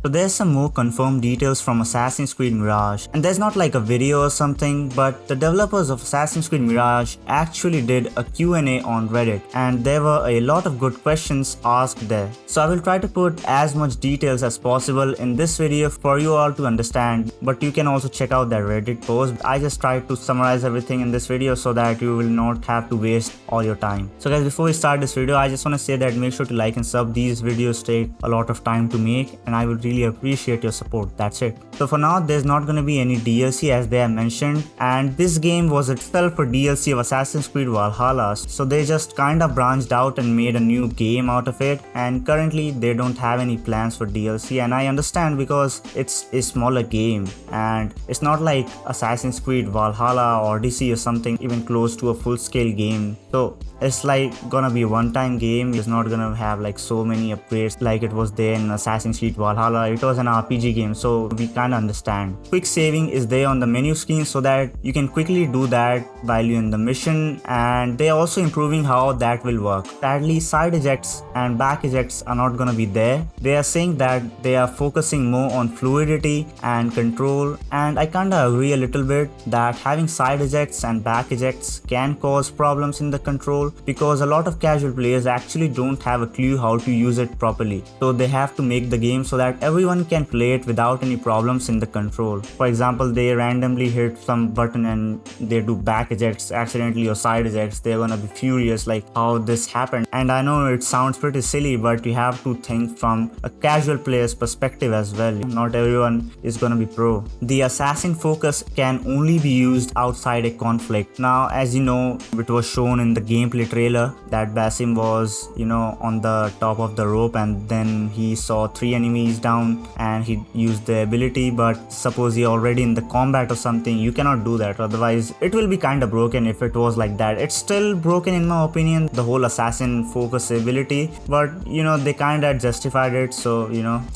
So there's some more confirmed details from Assassin's Creed Mirage, and there's not like a video or something, but the developers of Assassin's Creed Mirage actually did a Q&A on Reddit, and there were a lot of good questions asked there. So I will try to put as much details as possible in this video for you all to understand, but you can also check out that Reddit post. I just tried to summarize everything in this video so that you will not have to waste all your time. So guys, before we start this video, I just want to say that make sure to like and sub. These videos take a lot of time to make and I would really appreciate your support. That's it. So for now, there's not going to be any DLC as they have mentioned, and this game was itself a DLC of Assassin's Creed Valhalla, so they just kind of branched out and made a new game out of it, and currently they don't have any plans for DLC, and I understand because it's a smaller game and it's not like Assassin's Creed Valhalla or Odyssey or something even close to a full-scale game. So it's like gonna be a one-time game. It's not gonna have like so many upgrades like it was there in Assassin's Creed Valhalla. It was an RPG game, so we kinda understand. Quick saving is there on the menu screen so that you can quickly do that while you're in the mission, and they're also improving how that will work. Sadly, side ejects and back ejects are not gonna be there. They are saying that they are focusing more on fluidity and control, and I kinda agree a little bit that having side ejects and back ejects can cause problems in the control, because a lot of casual players actually don't have a clue how to use it properly. So they have to make the game so that everyone can play it without any problems in the control. For example, they randomly hit some button and they do back ejects accidentally or side ejects. They're gonna be furious like how this happened. And I know it sounds pretty silly, but you have to think from a casual player's perspective as well. Not everyone is gonna be pro. The assassin focus can only be used outside a conflict. Now, as you know, it was shown in the gameplay trailer that Basim was, on the top of the rope, and then he saw 3 enemies down and he used the ability. But suppose you're already in the combat or something, you cannot do that, otherwise it will be kind of broken. If it was like that, it's still broken in my opinion, the whole assassin focus ability, but they kind of justified it. So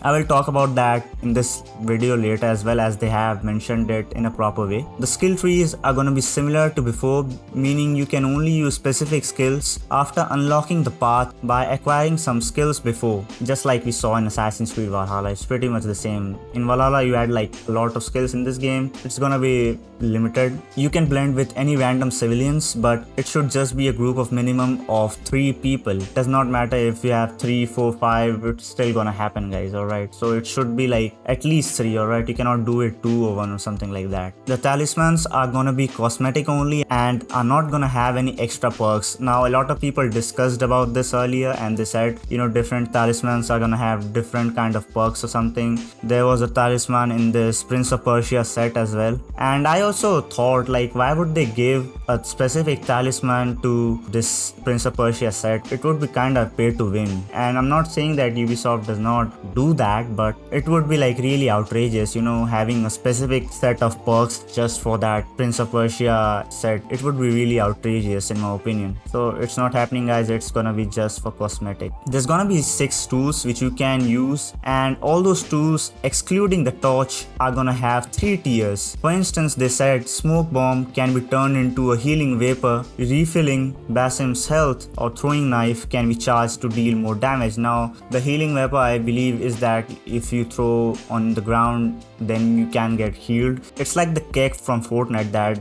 I will talk about that in this video later as well, as they have mentioned it in a proper way. The skill trees are going to be similar to before, meaning you can only use specific skills after unlocking the path by acquiring some skills before, just like we saw in Assassin's Creed Valhalla. It's pretty much the same. In Valhalla you had like a lot of skills. In this game it's gonna be limited. You can blend with any random civilians, but it should just be a group of minimum of 3 people. It does not matter if you have 3, 4, 5, it's still gonna happen, guys. Alright, so it should be like at least 3. Alright, you cannot do it 2 or 1 or something like that. The talismans are gonna be cosmetic only and are not gonna have any extra perks. Now, a lot of people discussed about this earlier and they said, different talismans are gonna have different kind of perks or something. There was a talisman in this Prince of Persia set as well, and I also thought like, why would they give a specific talisman to this Prince of Persia set? It would be kind of pay to win, and I'm not saying that Ubisoft does not do that, but it would be like really outrageous, having a specific set of perks just for that Prince of Persia set. It would be really outrageous in my opinion. So it's not happening, guys. It's gonna be just for cosmetic. There's gonna be 6 tools which you can use, and all those tools excluding the torch are gonna have 3 tiers. For instance, they said smoke bomb can be turned into a healing vapor, refilling Basim's health, or throwing knife can be charged to deal more damage. Now, the healing vapor, I believe, is that if you throw on the ground, then you can get healed. It's like the keg from Fortnite that,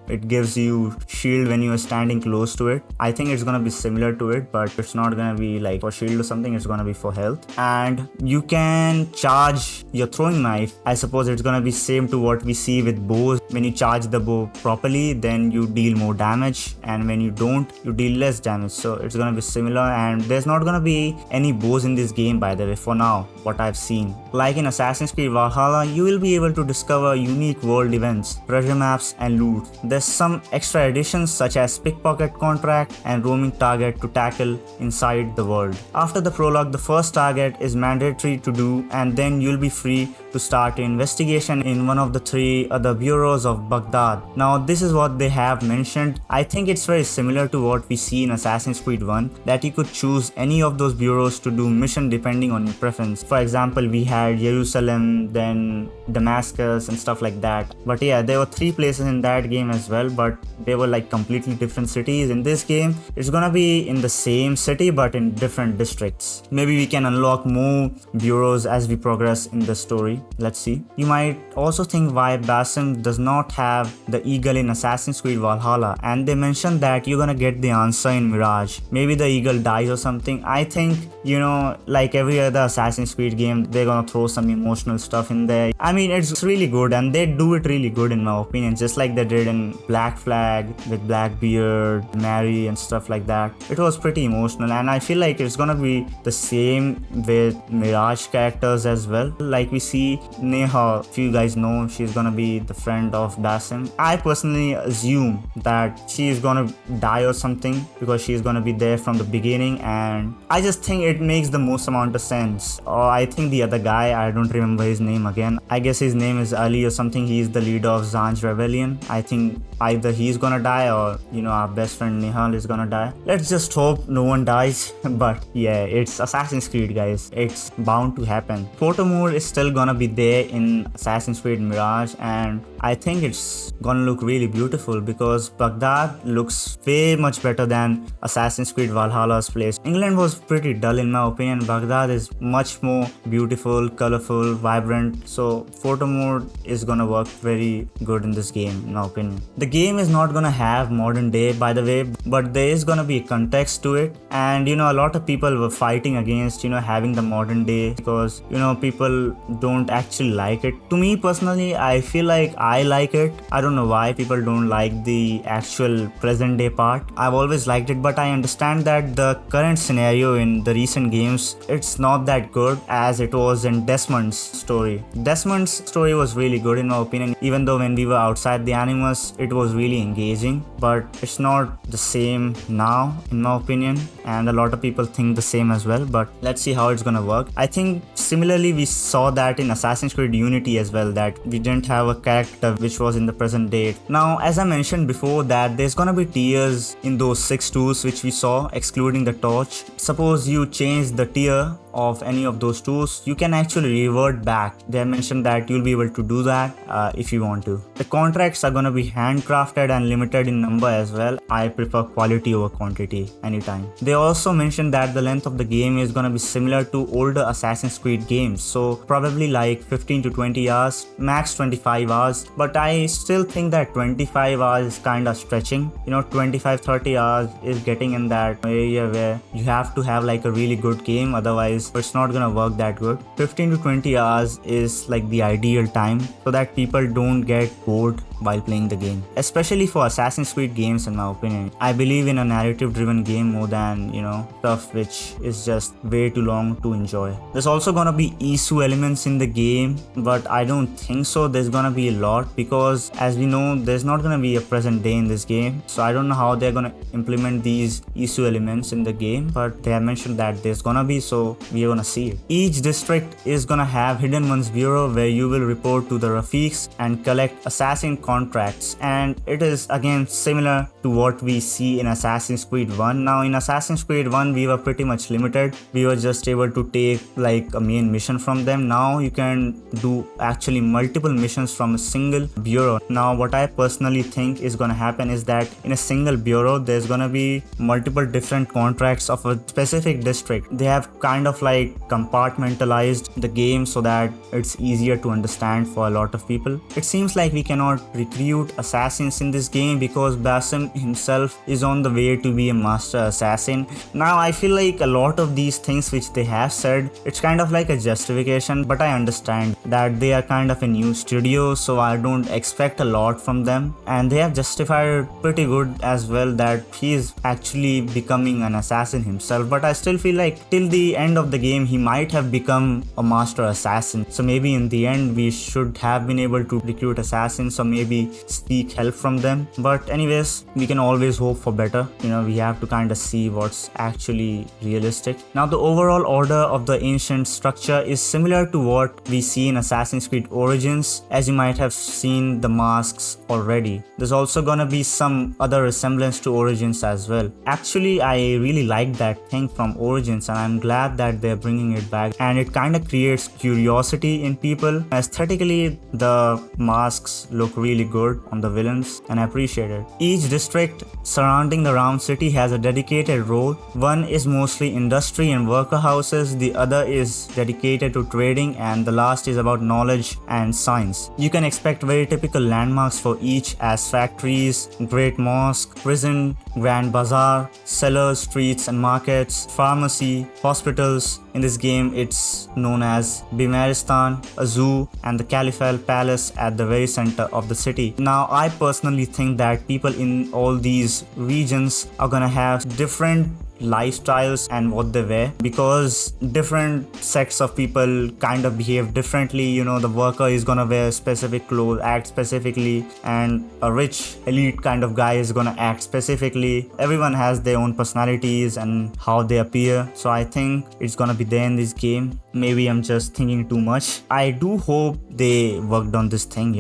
it gives you shield when you are standing close to it. I think it's gonna be similar to it, but it's not gonna be like for shield or something. It's gonna be for health. And you can charge your throwing knife. I suppose it's gonna be same to what we see with bows. When you charge the bow properly, then you deal more damage, and when you don't, you deal less damage. So it's gonna be similar, and there's not gonna be any bows in this game, by the way, for now, what I've seen. Like in Assassin's Creed Valhalla, you will be able to discover unique world events, treasure maps and loot. There's some extra additions such as pickpocket contract and roaming target to tackle inside the world. After the prologue, the first target is mandatory to do, and then you'll be free to start an investigation in one of the 3 other bureaus of Baghdad. Now this is what they have mentioned. I think it's very similar to what we see in Assassin's Creed 1, that you could choose any of those bureaus to do mission depending on your preference. For example, we had Jerusalem, then Damascus and stuff like that. But yeah, there were 3 places in that game as well, but they were like completely different cities. In this game, it's gonna be in the same city but in different districts. Maybe we can unlock more bureaus as we progress in the story. Let's see. You might also think why Basim does not have the eagle in Assassin's Creed Valhalla, and they mentioned that you're gonna get the answer in Mirage. Maybe the eagle dies or something. I think, you know, like every other Assassin's Creed game, they're gonna throw some emotional stuff in there. I mean, it's really good and they do it really good in my opinion, just like they did in Black Flag with Blackbeard, Mary and stuff like that. It was pretty emotional, and I feel like it's gonna be the same with Mirage characters as well. Like we see Neha, if you guys know, she's gonna be the friend of Basim. I personally assume that she is gonna die or something because she's gonna be there from the beginning, and I just think it makes the most amount of sense. Or I think the other guy, I don't remember his name again, I guess his name is Ali or something, he's the leader of Zanj Rebellion. I think either he's gonna die or, you know, our best friend Nihal is gonna die. Let's just hope no one dies. But yeah, it's Assassin's Creed, guys, it's bound to happen. Photo mode is still gonna be there in Assassin's Creed Mirage, and I think it's gonna look really beautiful because Baghdad looks way much better than Assassin's Creed Valhalla's place. England was pretty dull in my opinion. Baghdad is much more beautiful, colorful, vibrant, so photo mode is gonna work very good in this game in my opinion. The game is not gonna have modern day, by the way, but there is gonna be a context to it, and you know, a lot of people were fighting against, you know, having the modern day because, you know, people don't actually like it. To me personally, I feel like I like it. I don't know why people don't like the actual present day part. I've always liked it, but I understand that the current scenario in the recent games, it's not that good as it was in Desmond's story. Desmond's story was really good in my opinion, even though when we were outside the Animus, it was really engaging, but it's not the same now in my opinion, and a lot of people think the same as well, but let's see how it's gonna work. I think similarly we saw that in Assassin's Creed Unity as well, that we didn't have a character which was in the present date. Now, as I mentioned before, that there's gonna be tiers in those 6 tools which we saw, excluding the torch. Suppose you change the tier of any of those tools, you can actually revert back. They mentioned that you'll be able to do that if you want to. The contracts are gonna be handcrafted and limited in number as well. I prefer quality over quantity anytime. They also mentioned that the length of the game is gonna be similar to older Assassin's Creed games, so probably like 15 to 20 hours, max 25 hours, but I still think that 25 hours is kinda stretching. You know, 25-30 hours is getting in that area where you have to have like a really good game, otherwise it's not gonna work that good. 15 to 20 hours is like the ideal time so that people don't get bored while playing the game, especially for Assassin's Creed games in my opinion. I believe in a narrative driven game more than, you know, stuff which is just way too long to enjoy. There's also gonna be issue elements in the game, but I don't think so there's gonna be a lot because as we know, there's not gonna be a present day in this game, so I don't know how they're gonna implement these issue elements in the game, but they have mentioned that there's gonna be, so we're gonna see it. Each district is gonna have Hidden Ones Bureau where you will report to the Rafiqs and collect assassin contracts, and it is again similar to what we see in Assassin's Creed 1. Now in Assassin's Creed 1 we were pretty much limited, we were just able to take like a main mission from them. Now you can do actually multiple missions from a single bureau. Now what I personally think is gonna happen is that in a single bureau there's gonna be multiple different contracts of a specific district. They have kind of like compartmentalized the game so that it's easier to understand for a lot of people. It seems like we cannot recruit assassins in this game because Basim himself is on the way to be a master assassin. Now I feel like a lot of these things which they have said, it's kind of like a justification, but I understand that they are kind of a new studio, so I don't expect a lot from them, and they have justified pretty good as well that he is actually becoming an assassin himself. But I still feel like till the end of the game he might have become a master assassin, so maybe in the end we should have been able to recruit assassins or maybe seek help from them. But anyways, we can always hope for better. We have to kind of see what's actually realistic. Now, the overall order of the ancient structure is similar to what we see in Assassin's Creed Origins, as you might have seen the masks already. There's also gonna be some other resemblance to Origins as well. Actually, I really like that thing from Origins, and I'm glad that they're bringing it back, and it kind of creates curiosity in people. Aesthetically, the masks look really good on the villains, and I appreciate it. Each district surrounding the Round City has a dedicated role. One is mostly industry and worker houses, the other is dedicated to trading, and the last is about knowledge and science. You can expect very typical landmarks for each, as factories, Great Mosque, prison, Grand Bazaar, cellars, streets and markets, pharmacy, hospitals. In this game, it's known as Bimaristan, a zoo, and the Caliphal Palace at the very center of the city. Now, I personally think that people in all these regions are gonna have different lifestyles and what they wear, because different sects of people kind of behave differently. The worker is gonna wear specific clothes, act specifically, and a rich elite kind of guy is gonna act specifically. Everyone has their own personalities and how they appear, so I think it's gonna be there in this game. Maybe I'm just thinking too much. I do hope they worked on this thing,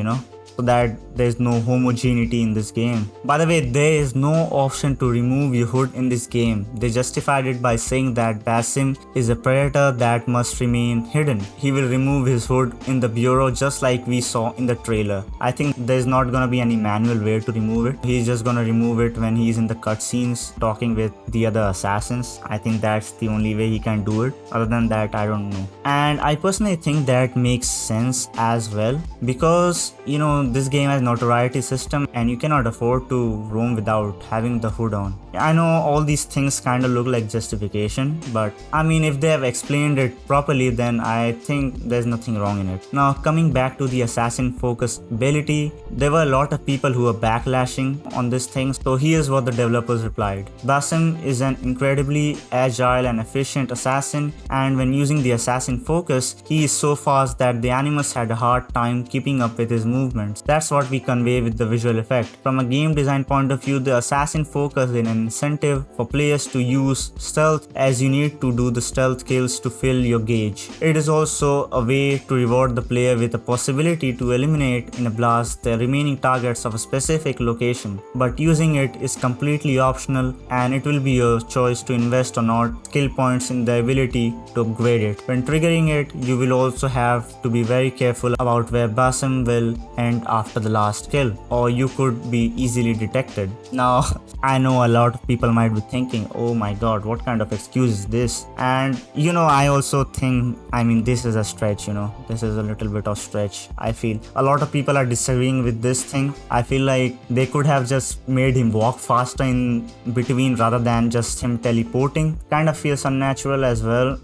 so that there's no homogeneity in this game. By the way, there is no option to remove your hood in this game. They justified it by saying that Basim is a predator that must remain hidden. He will remove his hood in the bureau just like we saw in the trailer. I think there's not gonna be any manual way to remove it. He's just gonna remove it when he's in the cutscenes talking with the other assassins. I think that's the only way he can do it. Other than that, I don't know. And I personally think that makes sense as well, because this game has notoriety system and you cannot afford to roam without having the hood on. I know all these things kind of look like justification, but I mean, if they have explained it properly, then I think there's nothing wrong in it. Now, coming back to the assassin focus ability, there were a lot of people who were backlashing on this thing, so here's what the developers replied. Basim is an incredibly agile and efficient assassin, and when using the assassin focus, he is so fast that the animus had a hard time keeping up with his movements. That's what we convey with the visual effect. From a game design point of view, the assassin focus is an incentive for players to use stealth, as you need to do the stealth kills to fill your gauge. It is also a way to reward the player with a possibility to eliminate in a blast the remaining targets of a specific location, but using it is completely optional, and it will be your choice to invest or not skill points in the ability to upgrade it. When triggering it, you will also have to be very careful about where Basim will end after the last kill, or you could be easily detected. Now, I know a lot of people might be thinking, oh my god, what kind of excuse is this? And I also think, this is a stretch, this is a little bit of stretch. I feel a lot of people are disagreeing with this thing. I feel like they could have just made him walk faster in between rather than just him teleporting. Kind of feels unnatural as well.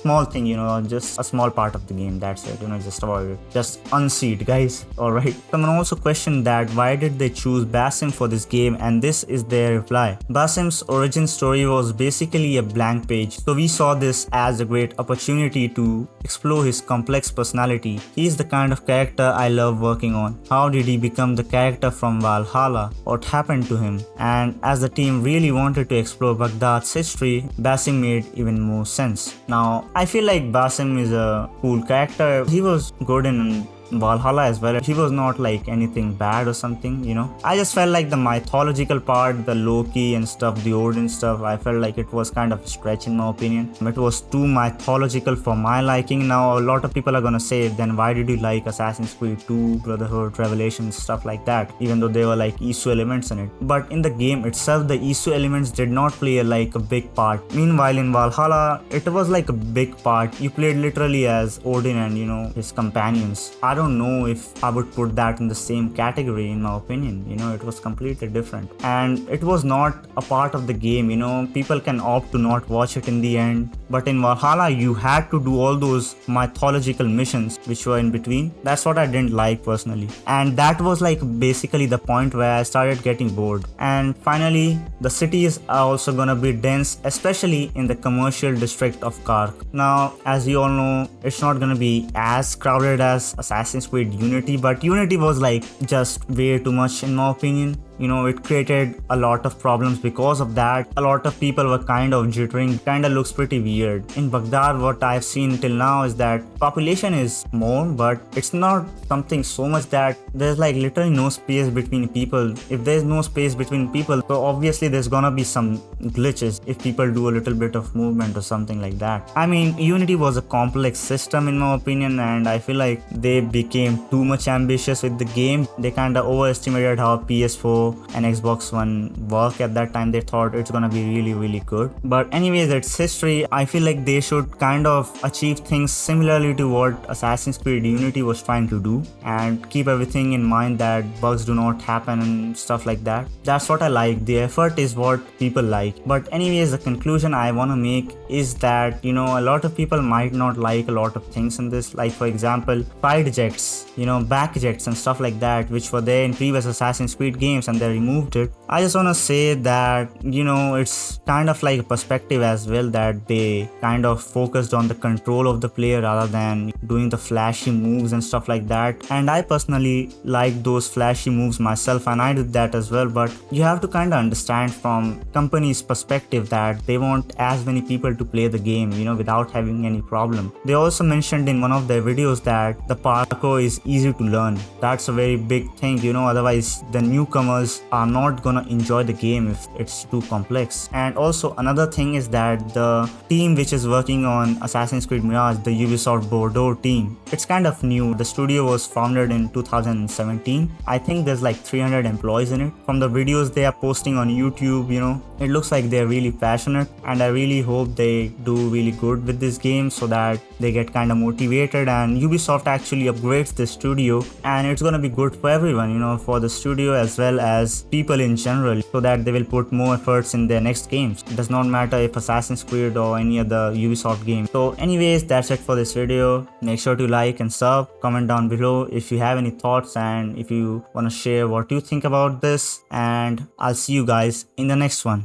Small thing, just a small part of the game, that's it, just avoid it. Just unseat, guys. Alright. Someone also questioned that why did they choose Basim for this game, and this is their reply. Basim's origin story was basically a blank page, so we saw this as a great opportunity to explore his complex personality. He is the kind of character I love working on. How did he become the character from Valhalla? What happened to him? And as the team really wanted to explore Baghdad's history, Basim made even more sense. Now, I feel like Basim is a cool character. He was good in Valhalla as well. He was not like anything bad or something, I just felt like the mythological part, the Loki and stuff, the Odin stuff, I felt like it was kind of a stretch in my opinion. It was too mythological for my liking. Now, a lot of people are gonna say, then why did you like Assassin's Creed 2, Brotherhood, Revelation, stuff like that, even though there were like ISO elements in it. But in the game itself, the ISO elements did not play like a big part. Meanwhile, in Valhalla, it was like a big part. You played literally as Odin and his companions. I don't know if I would put that in the same category in my opinion. It was completely different, and it was not a part of the game. People can opt to not watch it in the end, but in Valhalla you had to do all those mythological missions which were in between. That's what I didn't like personally, and that was like basically the point where I started getting bored. And finally, the cities are also gonna be dense, especially in the commercial district of Kark. Now, as you all know, it's not gonna be as crowded as Assassin's Creed Unity, but Unity was like just way too much in my opinion. it created a lot of problems because of that. A lot of people were kind of jittering, kind of looks pretty weird. In Baghdad, what I've seen till now is that population is more, but it's not something so much that there's like literally no space between people. If there's no space between people, so obviously there's gonna be some glitches if people do a little bit of movement or something like that. I mean, Unity was a complex system in my opinion, and I feel like they became too much ambitious with the game. They kind of overestimated how PS4 and Xbox One work at that time. They thought it's gonna be really good. But anyways, it's history. I feel like they should kind of achieve things similarly to what Assassin's Creed Unity was trying to do, and keep everything in mind that bugs do not happen and stuff like that. That's what I like. The effort is what people like. But anyways, the conclusion I want to make is that a lot of people might not like a lot of things in this, like for example side jets, back jets and stuff like that, which were there in previous Assassin's Creed games and they removed it. I just want to say that it's kind of like a perspective as well, that they kind of focused on the control of the player rather than doing the flashy moves and stuff like that. And I personally like those flashy moves myself, and I did that as well. But you have to kind of understand from company's perspective that they want as many people to play the game without having any problem. They also mentioned in one of their videos that the parkour is easy to learn. That's a very big thing, otherwise the newcomers are not gonna enjoy the game if it's too complex. And also another thing is that the team which is working on Assassin's Creed Mirage, the Ubisoft Bordeaux team, it's kind of new. The studio was founded in 2017. I think there's like 300 employees in it. From the videos they are posting on YouTube, it looks like they're really passionate, and I really hope they do really good with this game so that they get kind of motivated and Ubisoft actually upgrades the studio, and it's gonna be good for everyone, for the studio as well as people in general, so that they will put more efforts in their next games. It does not matter if Assassin's Creed or any other Ubisoft game. So anyways, that's it for this video. Make sure to like and sub, comment down below if you have any thoughts and if you want to share what you think about this, and I'll see you guys in the next one.